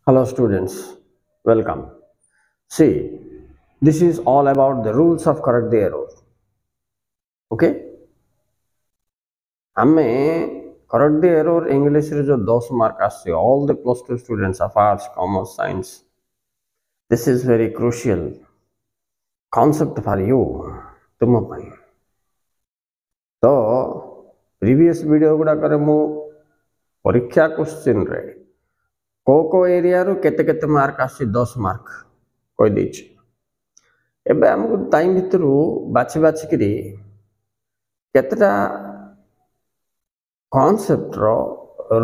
Hello students, welcome. See, this is all about the rules of correct the error. Okay? हमें correct the error English रे जो 10 mark आसे all the plus 2 students of arts, commerce, science. This is very crucial concept for you. तुम ପାଇଁ तो previous video गुड़ा करे मु परीक्षा क्वेश्चन रे को एरिया रो केते केते मार्क आसी 10 मार्क कोइ देछि एबे हमको टाइम भितरु बाछि बाछि करी केतटा कॉन्सेप्ट रो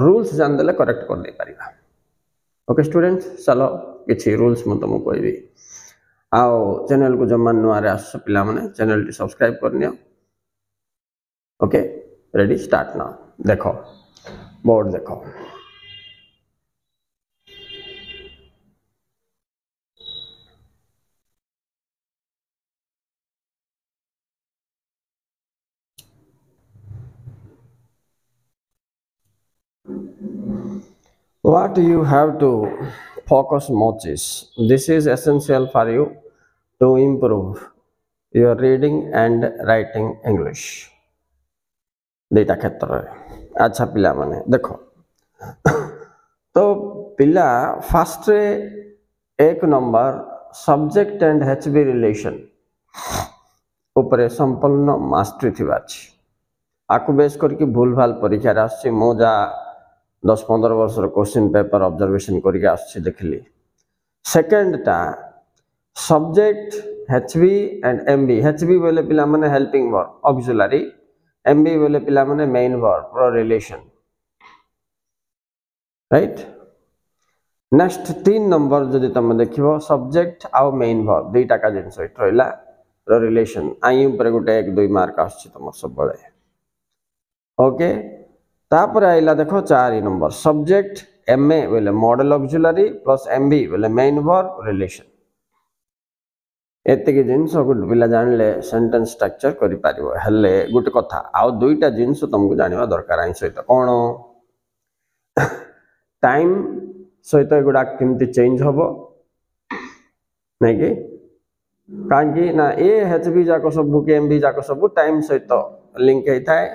रूल्स जान देले करेक्ट कर दे परिबा। ओके स्टूडेंट्स, चलो किछि रूल्स म तुमको कहबी आओ चैनल को जमान नुआरे आस पिला माने चैनल टी सब्सक्राइब करनियो। Okay ready start now. देखो बोर्ड देखो what you have to focus most is this is essential for you to improve your reading and writing English देटा क्षेत्र रे। अच्छा पिला माने देखो तो पिला फर्स्ट रे एक number subject and HB relation ऊपर संपूर्ण मास्टरी थिबा अछि आकु बेस करके भूल भाल परीक्षा रे आछि मो जा 10-15 वर्ष क्वेश्चन पेपर ऑब्जर्वेशन करके आछि देखली। सेकंड टा subject HB and MB HB बोले पिला माने हेल्पिंग वर्ब ऑक्सिलरी एमबी बोले पिला माने main verb pro relation right. Next 3 number जदि तुम देखिबो सब्जेक्ट आ मेन वर्ब दुईटा का जिंस इट रहला प्रो रिलेशन आई ऊपर गोटे 1-2 मार्क आछि तुम सब बळे। ओके तापर आइला देखो 4 नंबर सब्जेक्ट एमए बोले मॉडल ऑक्सिलरी प्लस एमबी बोले मेन वर्ब रिलेशन एते के जिंस गुड पिला जानले सेंटेंस स्ट्रक्चर करि पारिबो हल्ले गुट कथा आ दुईटा जिंस तुमको जानिबा दरकार आई सहित कोन टाइम सहित गुडा किमती चेंज होबो नै कि कांगी ना ए एचबी जाको सब के एमबी जाको सब टाइम सहित लिंक हे थाए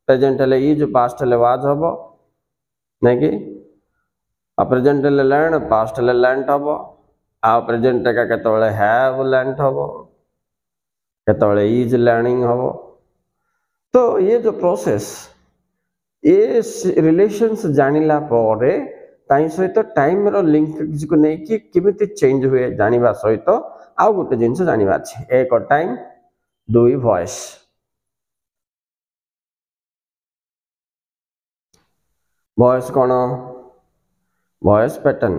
प्रेजेंट ले ई जो पास्ट ले वाज होबो नै कि आ प्रेजेंट ले लर्न पास्ट ले लर्नड होबो आ प्रेजेंट का केतोले हैव लर्नड होबो केतोले इज लर्निंग होबो। तो ये जो प्रोसेस ये रिलेशंस जानिला परे ताई सहित टाइम रो लिंक को नै कि किमिति चेंज हुए जानिबा सहित आ गोटे जिंस जानिबा अछि एक टाइम दुई वॉइस। वॉइस कोन voice pattern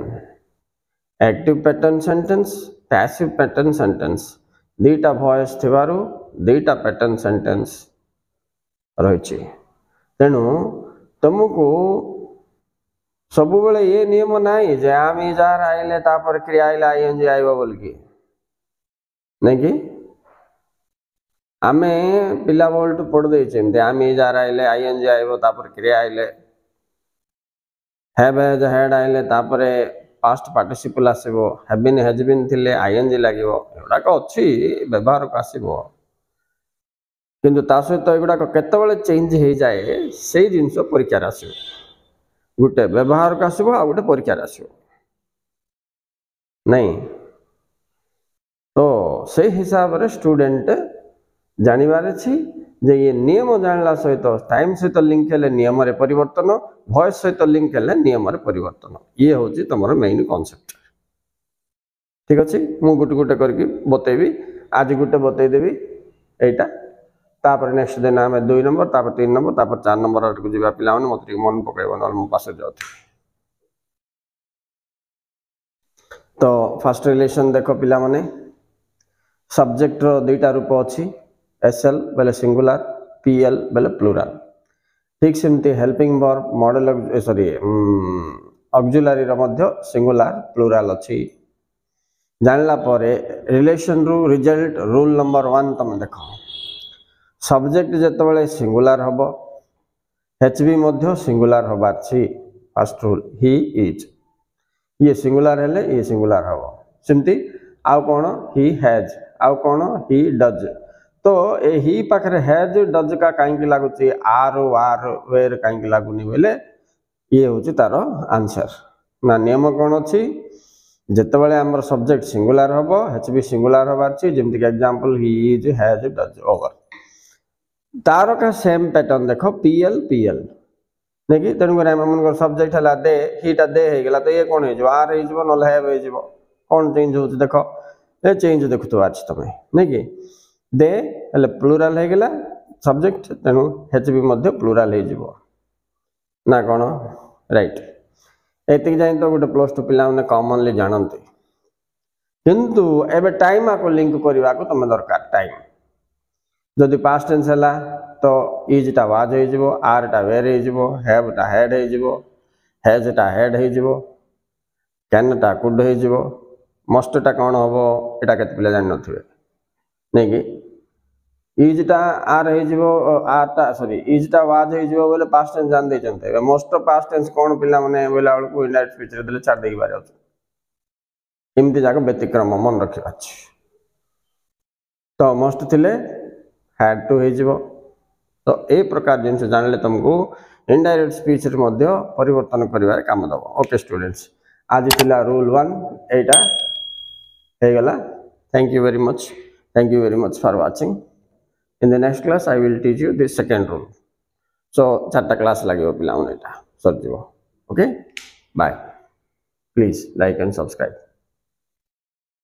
active pattern sentence passive pattern sentence दुईटा वॉइस थिबारु दुईटा पैटर्न सेंटेंस रहिछि तेनु तुमको सब बेले ये नियम नाही जे आमी जार आइले तापर क्रिया आइले आईएनजी आइबो बोल की नै कि आमे पिला बोलटू पढ देइ छिन आमी जार आइले आईएनजी आइबो तापर क्रिया आइले हैव हैज हैड आइले तापर पास्ट पार्टिसिपल आसीबो हैव बीन हैज बीन थिले आईएनजी लागिबो एडा को अछि व्यवहार को आसीबो किंतु ता सहित एगुडा को केतबेले चेंज हे जाए सेही जिंस परीक्षा आसीबो गुटे व्यवहार को आसीबो आ गुटे परीक्षा आसीबो नहीं तो से हिसाब रे स्टूडेंट जानिबार अछि जे ये नियम जानला सहित टाइम सहित लिंक हेले नियम रे परिवर्तन वॉइस सहित लिंक हेले नियम रे परिवर्तन ये होची तमरो मेन कांसेप्ट। ठीक अछि मु गुटे गुटे करके बतेबी आज गुटे बतै देबी एटा तापर नेक्स्ट दिन आमे 2 नंबर तापर 3 नंबर तापर 4 नंबर को जिबा पिला माने मत मन पकैबो न मु पासे जाउथि। तो फर्स्ट रिलेशन देखो पिला माने सब्जेक्ट रो दुईटा रूप अछि एसएल बेले सिंगुलर पीएल बेले प्लुरल ठीक सेमती helping verb modal sorry auxiliary रो मध्य सिंगुलर प्लुरल अछि जानला परे रिलेशन रू रिजल्ट रूल नंबर 1 तुम देखो सब्जेक्ट जेतबेले सिंगुलर हबो एचबी मध्य सिंगुलर हबार छी फर्स्ट रूल ही इज ये सिंगुलर हेले ये सिंगुलर हम सेमती आउ कौन ही हैज आउ कौन ही डज तो ए ही पाखरे हैज डज का कहीं लगुच आर वार वेर कहीं लगुनि बोले ये हूँ तार आंसर ना नियम कौन अच्छी जितेबाला आमर सब्जेक्ट सिंगुलर हम एच भी सिंगुलर हबार जमीक example he is has does ओवर तार का सेम पैटर्न देख पीएल पीएल नहीं कि तेणुक आम सब्जेक्ट है दे हीटा दे होगा तो ये कौन हो आर हो ना हैव हो कौन चेंज हो देख ये चेंज देखु आज तुम नहीं कि दे हेल्ले प्लूराल होगा सब्जेक्ट तेणु हेच भी प्लूराल हो ना कौन राइट एति जाए तो गोटे +2 पिला कॉमनली जानते किंतु एबे टाइम आपको लिंक करने को तुम दरकार टाइम जदि पास्ट टेंस है तो इज टा वाज हो आर टा वेर हो हैव टा हैड हो हैज टा हैड हो कैन टा कुड हो मस्ट टा कौन हम यहाँ के पिला जान थे नहीं कि इज टा आर हो आर टा सॉरी इज टा वाज हो बोले पास्ट टेंस जान देते मोस्ट पास्ट टेंस कौन पिला माने बोला बेलू इनडायरेक्ट स्पीच रे देले छाड़ देकी बारे एमती जाक व्यतिक्रम मन रखा तो मस्ट थिले हैड टू हो तो ए प्रकार जिन जान तुमको इनडायरेक्ट स्पीच रे मध्य परिवर्तन कर काम दब ओके स्टूडेंट्स आज थिला रूल 1 एटा हे गला thank you very much for watching in the next class I will teach you this second rule so 4टा क्लास लगे पिला सर जीव okay bye please like and subscribe